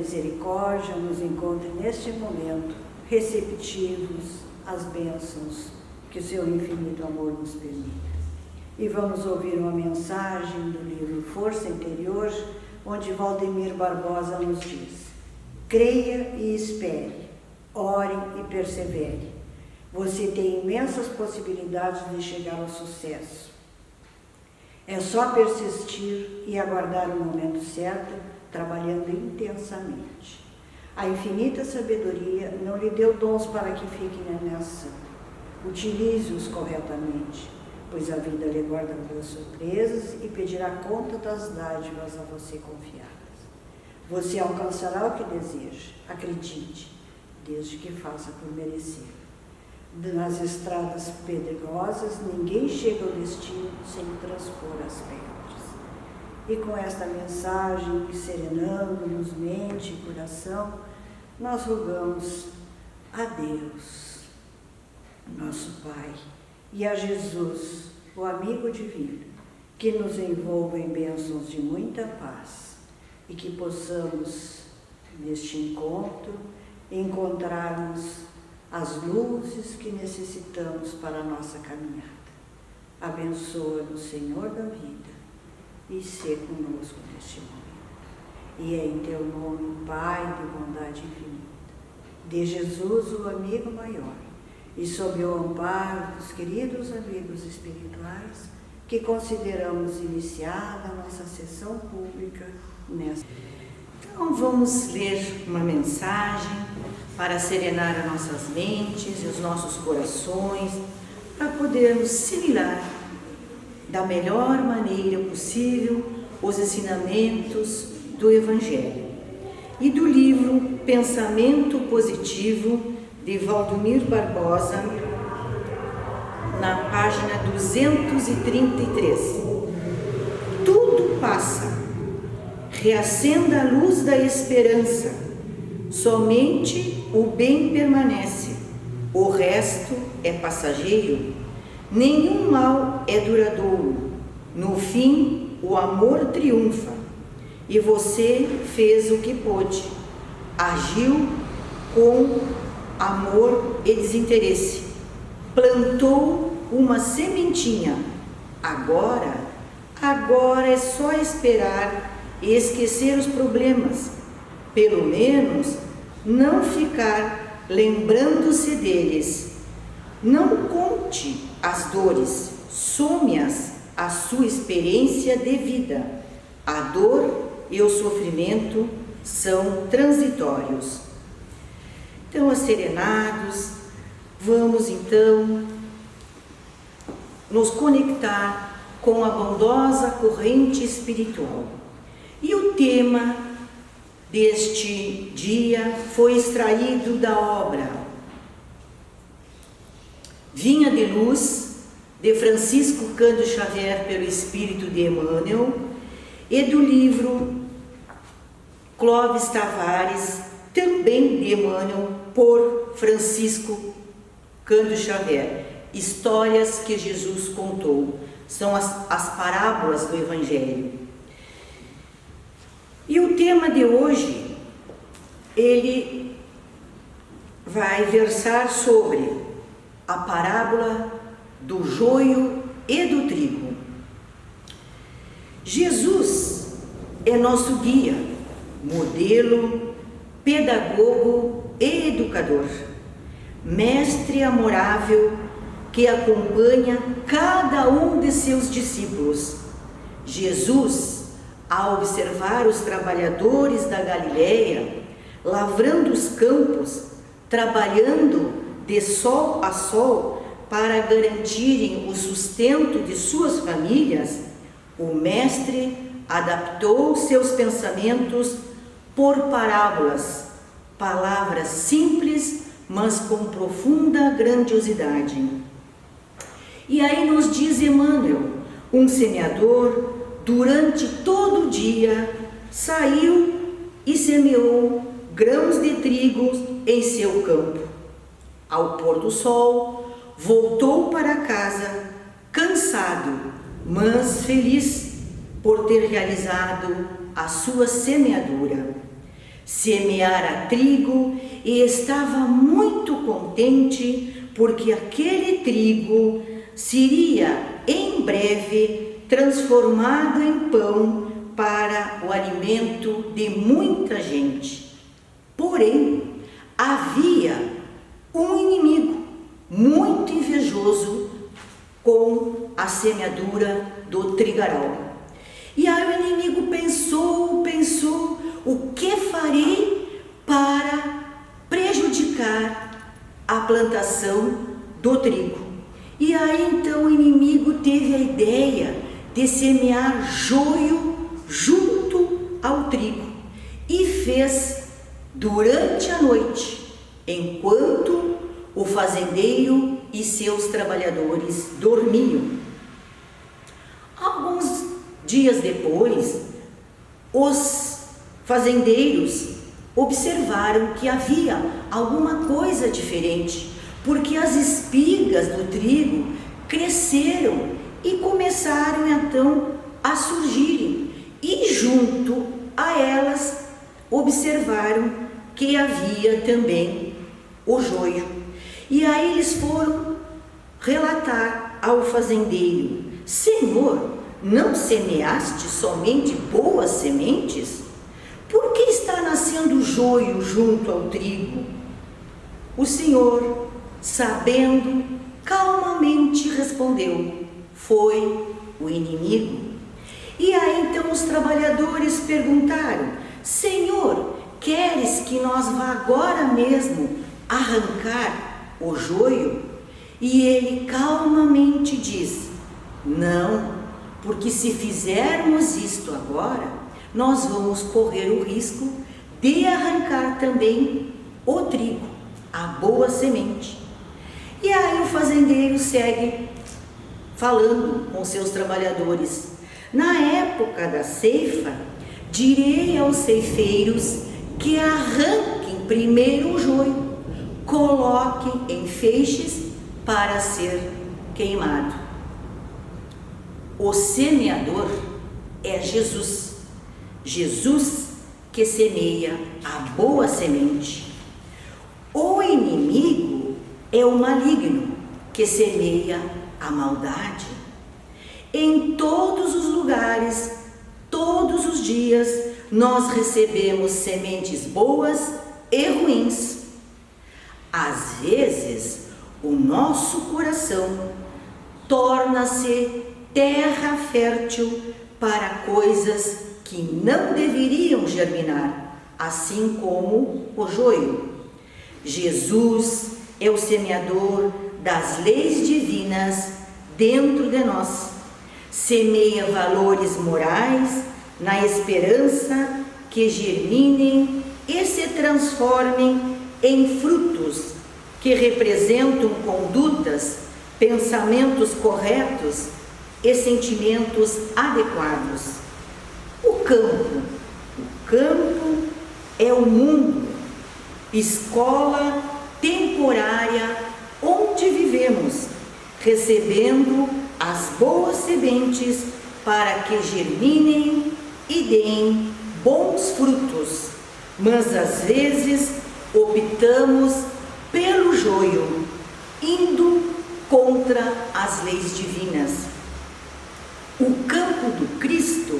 misericórdia nos encontre neste momento receptivos às bênçãos que o seu infinito amor nos permite. E vamos ouvir uma mensagem do livro Força Interior, onde Valdemir Barbosa nos diz: creia e espere, ore e persevere. Você tem imensas possibilidades de chegar ao sucesso. É só persistir e aguardar o momento certo, trabalhando intensamente. A infinita sabedoria não lhe deu dons para que fiquem na ação. Utilize-os corretamente, pois a vida lhe guarda boas surpresas e pedirá conta das dádivas a você confiadas. Você alcançará o que deseja, acredite, desde que faça por merecer. Nas estradas pedregosas, ninguém chega ao destino sem transpor as pedras. E com esta mensagem, serenando-nos mente e coração, nós rogamos a Deus, nosso Pai, e a Jesus, o amigo divino, que nos envolva em bênçãos de muita paz e que possamos, neste encontro, encontrarmos as luzes que necessitamos para a nossa caminhada. Abençoa-nos, Senhor da vida, e sê conosco neste momento. E é em teu nome, Pai de bondade infinita, de Jesus, o amigo maior, e sob o amparo dos queridos amigos espirituais, que consideramos iniciada a nossa sessão pública nesta. Então vamos ler uma mensagem para serenar as nossas mentes e os nossos corações, para podermos assimilar da melhor maneira possível os ensinamentos do Evangelho. E do livro Pensamento Positivo, de Valdemir Barbosa, na página 233. Tudo passa, reacenda a luz da esperança, somente o bem permanece, o resto é passageiro, nenhum mal é duradouro, no fim o amor triunfa, e você fez o que pôde, agiu com amor e desinteresse, plantou uma sementinha, agora é só esperar e esquecer os problemas, pelo menos não ficar lembrando-se deles. Não conte as dores, some-as à sua experiência de vida. A dor e o sofrimento são transitórios. Então, asserenados, vamos então nos conectar com a bondosa corrente espiritual. E o tema deste dia foi extraído da obra Vinha de Luz, de Francisco Cândido Xavier, pelo Espírito de Emmanuel, e do livro Clóvis Tavares, também de Emmanuel, por Francisco Cândido Xavier, Histórias que Jesus Contou. São as parábolas do Evangelho. E o tema de hoje, ele vai versar sobre a parábola do joio e do trigo. Jesus é nosso guia, modelo, pedagogo e educador, mestre amorável que acompanha cada um de seus discípulos. Jesus, ao observar os trabalhadores da Galileia, lavrando os campos, trabalhando de sol a sol para garantirem o sustento de suas famílias, o mestre adaptou seus pensamentos por parábolas, palavras simples, mas com profunda grandiosidade. E aí nos diz Emmanuel, um semeador, durante todo o dia, saiu e semeou grãos de trigo em seu campo. Ao pôr do sol, voltou para casa, cansado, mas feliz por ter realizado a sua semeadura. semeara trigo e estava muito contente, porque aquele trigo seria em breve transformado em pão para o alimento de muita gente. Porém, havia um inimigo muito invejoso com a semeadura do trigaral. E aí o inimigo pensou, o que farei para prejudicar a plantação do trigo? E aí então o inimigo teve a ideia de semear joio junto ao trigo e fez durante a noite, enquanto o fazendeiro e seus trabalhadores dormiam. Alguns dias depois, os fazendeiros observaram que havia alguma coisa diferente, porque as espigas do trigo cresceram e começaram então a surgirem, e junto a elas observaram que havia também o joio. E aí eles foram relatar ao fazendeiro: Senhor, não semeaste somente boas sementes? Por que está nascendo joio junto ao trigo? O Senhor, sabendo, calmamente respondeu: foi o inimigo. E aí então os trabalhadores perguntaram: Senhor, queres que nós vá agora mesmo arrancar o joio? E ele calmamente diz: não, porque se fizermos isto agora, nós vamos correr o risco de arrancar também o trigo, a boa semente. E aí o fazendeiro segue falando com seus trabalhadores: na época da ceifa, direi aos ceifeiros que arranquem primeiro o joio, coloquem em feixes para ser queimado. O semeador é Jesus, Jesus que semeia a boa semente. O inimigo é o maligno que semeia a maldade. Em todos os lugares, todos os dias, nós recebemos sementes boas e ruins. Às vezes, o nosso coração torna-se terra fértil para coisas que não deveriam germinar, assim como o joio. Jesus é o semeador das leis divinas dentro de nós. Semeia valores morais na esperança que germinem e se transformem em frutos que representam condutas, pensamentos corretos e sentimentos adequados. O campo é o mundo, escola temporária onde vivemos, recebendo as boas sementes para que germinem e deem bons frutos, mas às vezes optamos pelo joio, indo contra as leis divinas. O campo do Cristo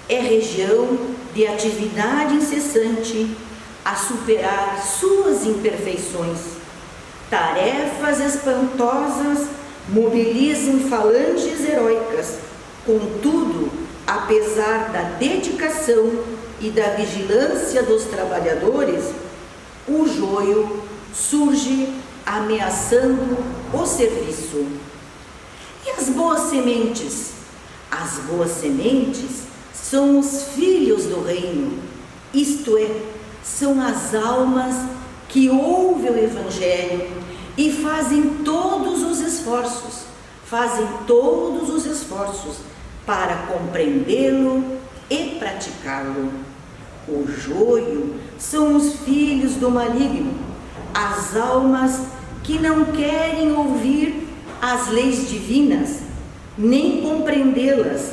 é região de atividade incessante a superar suas imperfeições. Tarefas espantosas mobilizam falanges heróicas. Contudo, apesar da dedicação e da vigilância dos trabalhadores, o joio surge ameaçando o serviço. E as boas sementes? As boas sementes são os filhos do reino, isto é, são as almas que ouvem o Evangelho e fazem todos os esforços para compreendê-lo e praticá-lo. O joio são os filhos do maligno, as almas que não querem ouvir as leis divinas, nem compreendê-las,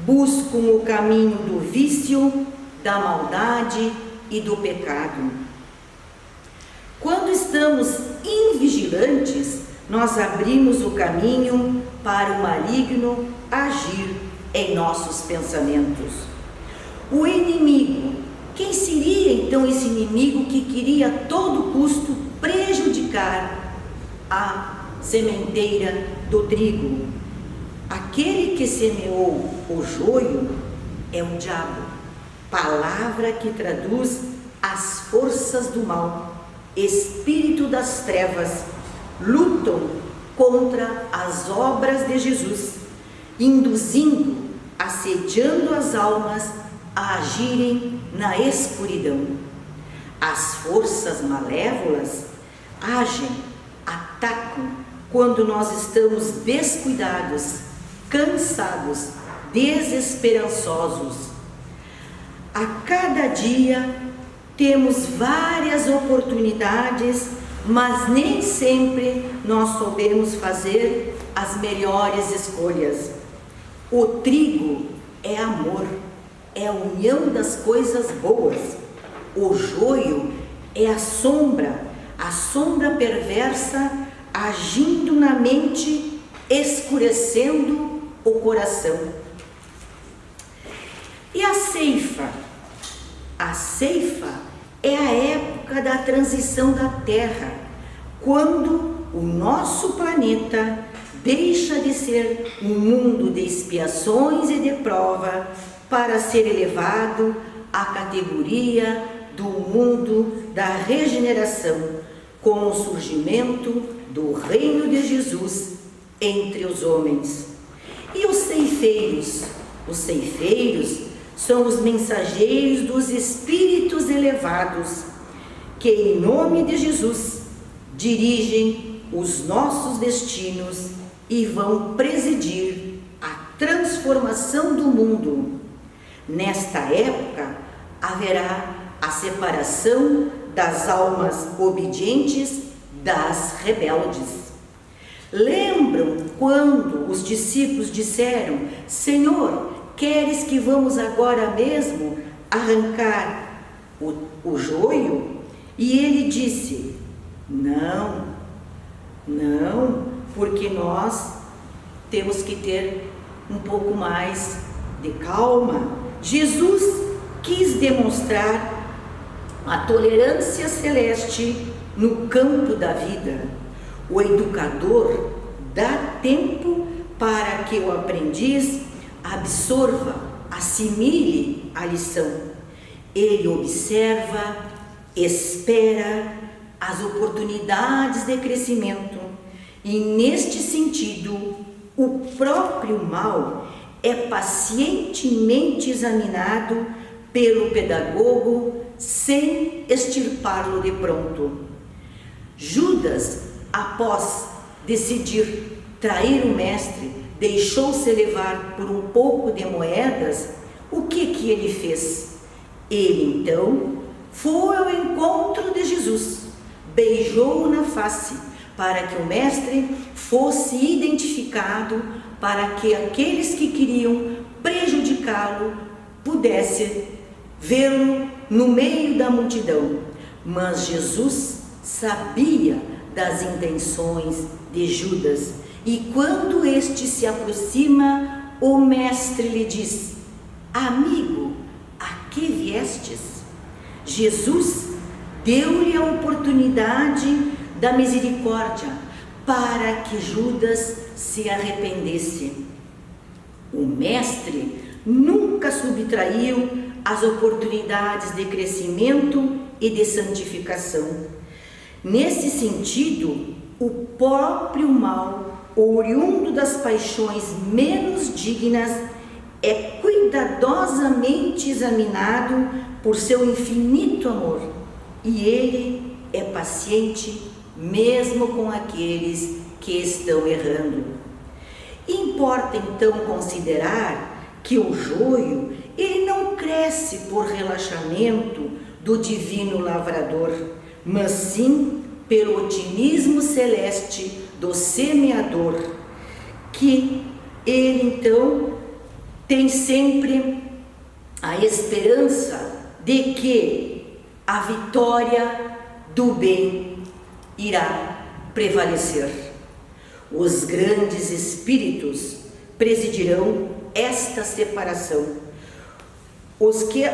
buscam o caminho do vício, da maldade e do pecado. Quando estamos invigilantes, nós abrimos o caminho para o maligno agir em nossos pensamentos. O inimigo, quem seria então esse inimigo que queria a todo custo prejudicar a sementeira do trigo? Aquele que semeou o joio é o diabo, palavra que traduz as forças do mal, espírito das trevas, lutam contra as obras de Jesus, induzindo, assediando as almas a agirem na escuridão. As forças malévolas agem, atacam quando nós estamos descuidados, cansados, desesperançosos. A cada dia temos várias oportunidades, mas nem sempre nós soubemos fazer as melhores escolhas. O trigo é amor, é a união das coisas boas. O joio é a sombra perversa agindo na mente, escurecendo o coração. E a ceifa? A ceifa é a época da transição da Terra, quando o nosso planeta deixa de ser um mundo de expiações e de prova para ser elevado à categoria do mundo da regeneração, com o surgimento do reino de Jesus entre os homens. E os ceifeiros? Os ceifeiros são os mensageiros dos espíritos elevados, que em nome de Jesus dirigem os nossos destinos e vão presidir a transformação do mundo. Nesta época haverá a separação das almas obedientes das rebeldes. Lembram quando os discípulos disseram: Senhor, queres que vamos agora mesmo arrancar o joio? E ele disse: não, porque nós temos que ter um pouco mais de calma. Jesus quis demonstrar a tolerância celeste no campo da vida. O educador dá tempo para que o aprendiz absorva, assimile a lição. Ele observa, espera as oportunidades de crescimento e, neste sentido, o próprio mal é pacientemente examinado pelo pedagogo sem extirpá-lo de pronto. Judas, após decidir trair o mestre, deixou-se levar por um pouco de moedas. O que ele fez? Ele então foi ao encontro de Jesus, beijou-o na face, para que o mestre fosse identificado, para que aqueles que queriam prejudicá-lo pudessem vê-lo no meio da multidão. Mas Jesus sabia das intenções de Judas, e quando este se aproxima, o mestre lhe diz: amigo, a que viestes? Jesus deu-lhe a oportunidade da misericórdia para que Judas se arrependesse. O mestre nunca subtraiu as oportunidades de crescimento e de santificação. Nesse sentido, o próprio mal, oriundo das paixões menos dignas, é cuidadosamente examinado por seu infinito amor, e ele é paciente mesmo com aqueles que estão errando. Importa então considerar que o joio, ele não cresce por relaxamento do divino lavrador, mas sim pelo otimismo celeste do semeador, que ele então tem sempre a esperança de que a vitória do bem irá prevalecer. Os grandes espíritos presidirão esta separação. Os que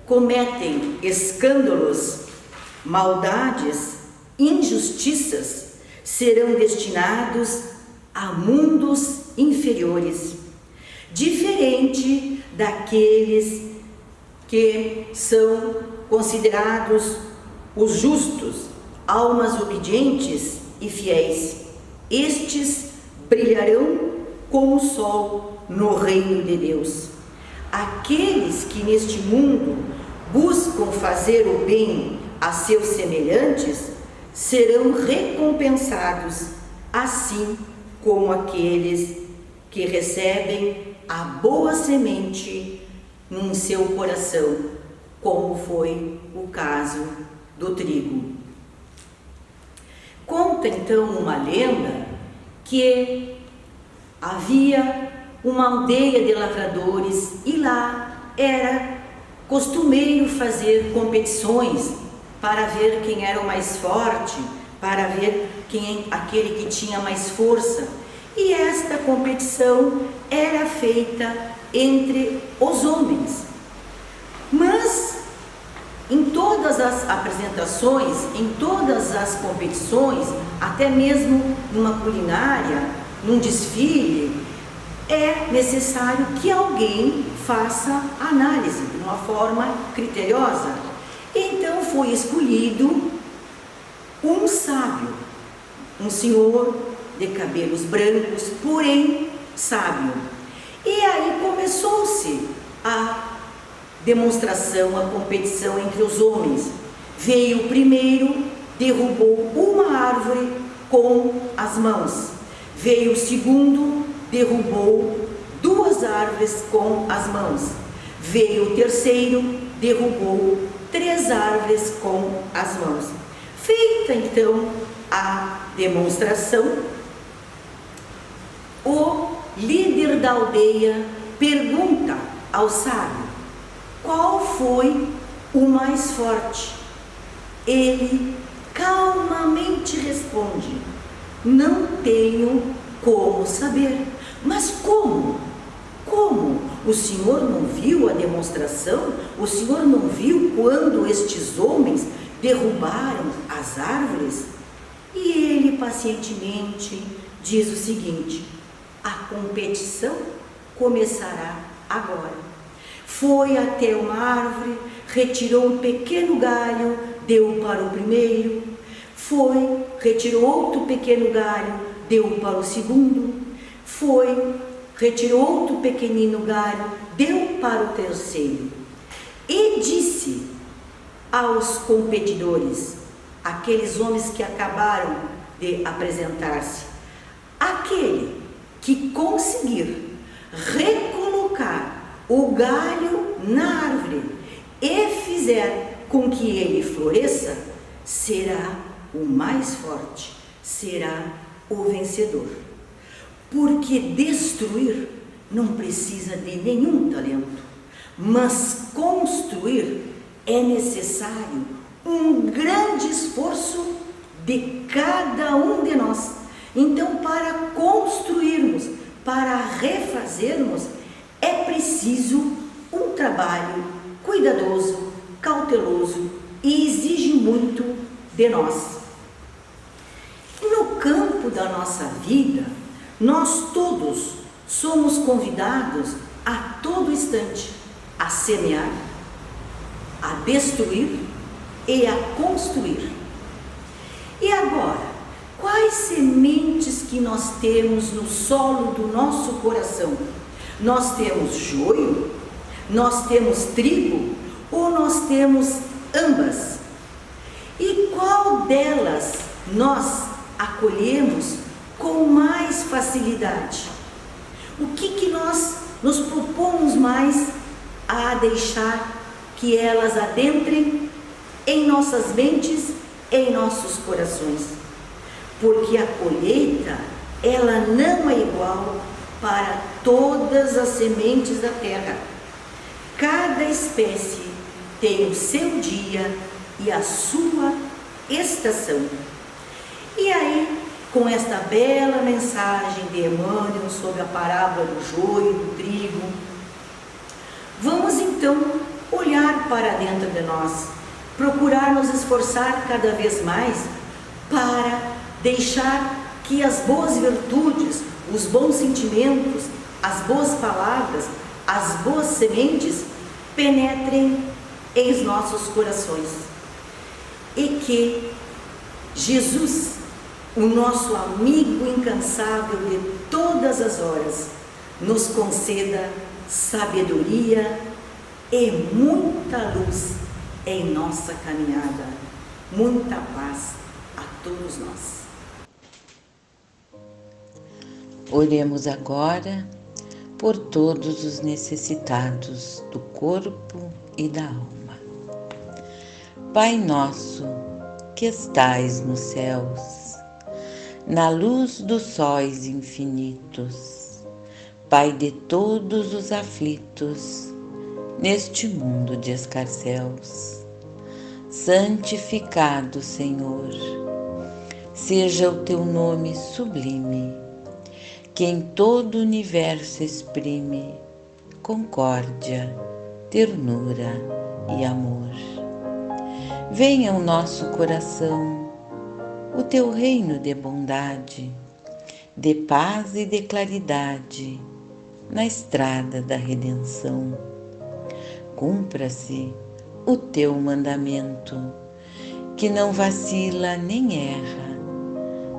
cometem escândalos, maldades, injustiças, serão destinados a mundos inferiores, diferente daqueles que são considerados os justos, almas obedientes e fiéis. Estes brilharão como o sol no reino de Deus. Aqueles que neste mundo buscam fazer o bem a seus semelhantes serão recompensados, assim como aqueles que recebem a boa semente no seu coração, como foi o caso do trigo. Conta então uma lenda que havia uma aldeia de lavradores e lá era costumeiro fazer competições para ver quem era o mais forte, para ver aquele que tinha mais força. E esta competição era feita entre os homens. Mas em todas as apresentações, em todas as competições, até mesmo numa culinária, num desfile, é necessário que alguém faça análise de uma forma criteriosa. Então foi escolhido um sábio, um senhor de cabelos brancos, porém sábio. E aí começou-se a demonstração, a competição entre os homens. Veio o primeiro, derrubou uma árvore com as mãos. Veio o segundo, derrubou 2 árvores com as mãos. Veio o terceiro, derrubou 3 árvores com as mãos. Feita então a demonstração, o líder da aldeia pergunta ao sábio qual foi o mais forte. Ele calmamente responde: não tenho como saber. Mas como? Como? O senhor não viu a demonstração? O senhor não viu quando estes homens derrubaram as árvores? E ele pacientemente diz o seguinte: a competição começará agora. Foi até uma árvore, retirou um pequeno galho, deu para o primeiro. Foi, retirou outro pequeno galho, deu para o segundo. Foi, retirou outro pequenino galho, deu para o terceiro. E disse aos competidores, aqueles homens que acabaram de apresentar-se: aquele que conseguir recolocar o galho na árvore e fizer com que ele floresça, será o mais forte, será o vencedor. Porque destruir não precisa de nenhum talento, mas construir é necessário um grande esforço de cada um de nós. Então, para construirmos, para refazermos, é preciso um trabalho cuidadoso, cauteloso e exige muito de nós. No campo da nossa vida, nós todos somos convidados a todo instante a semear, a destruir e a construir. E agora, quais sementes que nós temos no solo do nosso coração? Nós temos joio? Nós temos trigo? Ou nós temos ambas? E qual delas nós acolhemos com mais facilidade? O que nós nos propomos mais a deixar que elas adentrem em nossas mentes, em nossos corações? Porque a colheita, ela não é igual para todas as sementes da terra. Cada espécie tem o seu dia e a sua estação. E aí, com esta bela mensagem de Emmanuel sobre a parábola do joio e do trigo, vamos então olhar para dentro de nós, procurar nos esforçar cada vez mais para deixar que as boas virtudes, os bons sentimentos, as boas palavras, as boas sementes penetrem em nossos corações e que Jesus, o nosso amigo incansável de todas as horas, nos conceda sabedoria e muita luz em nossa caminhada. Muita paz a todos nós. Oremos agora por todos os necessitados do corpo e da alma. Pai nosso, que estais nos céus, na luz dos sóis infinitos, Pai de todos os aflitos, neste mundo de escarcéus, santificado, Senhor, seja o teu nome sublime, que em todo o universo exprime concórdia, ternura e amor. Venha ao nosso coração o teu reino de bondade, de paz e de claridade na estrada da redenção. Cumpra-se o teu mandamento, que não vacila nem erra,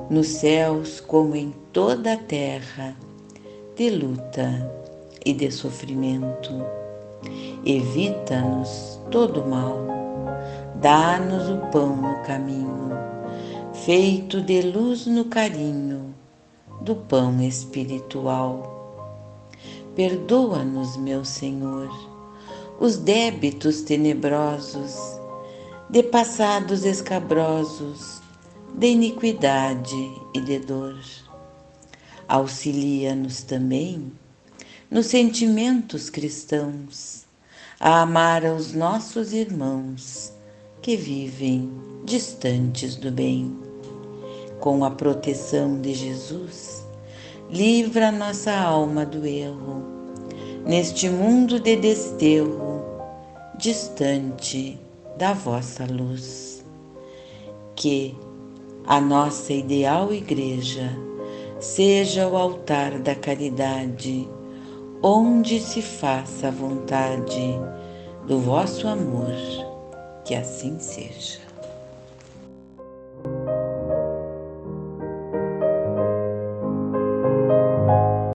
nos céus como em toda a terra, de luta e de sofrimento. Evita-nos todo mal, dá-nos o pão no caminho, feito de luz no carinho do pão espiritual. Perdoa-nos, meu Senhor, os débitos tenebrosos, de passados escabrosos, de iniquidade e de dor. Auxilia-nos também nos sentimentos cristãos, a amar aos nossos irmãos que vivem distantes do bem. Com a proteção de Jesus, livra nossa alma do erro, neste mundo de desterro, distante da vossa luz. Que a nossa ideal igreja seja o altar da caridade, onde se faça a vontade do vosso amor, que assim seja.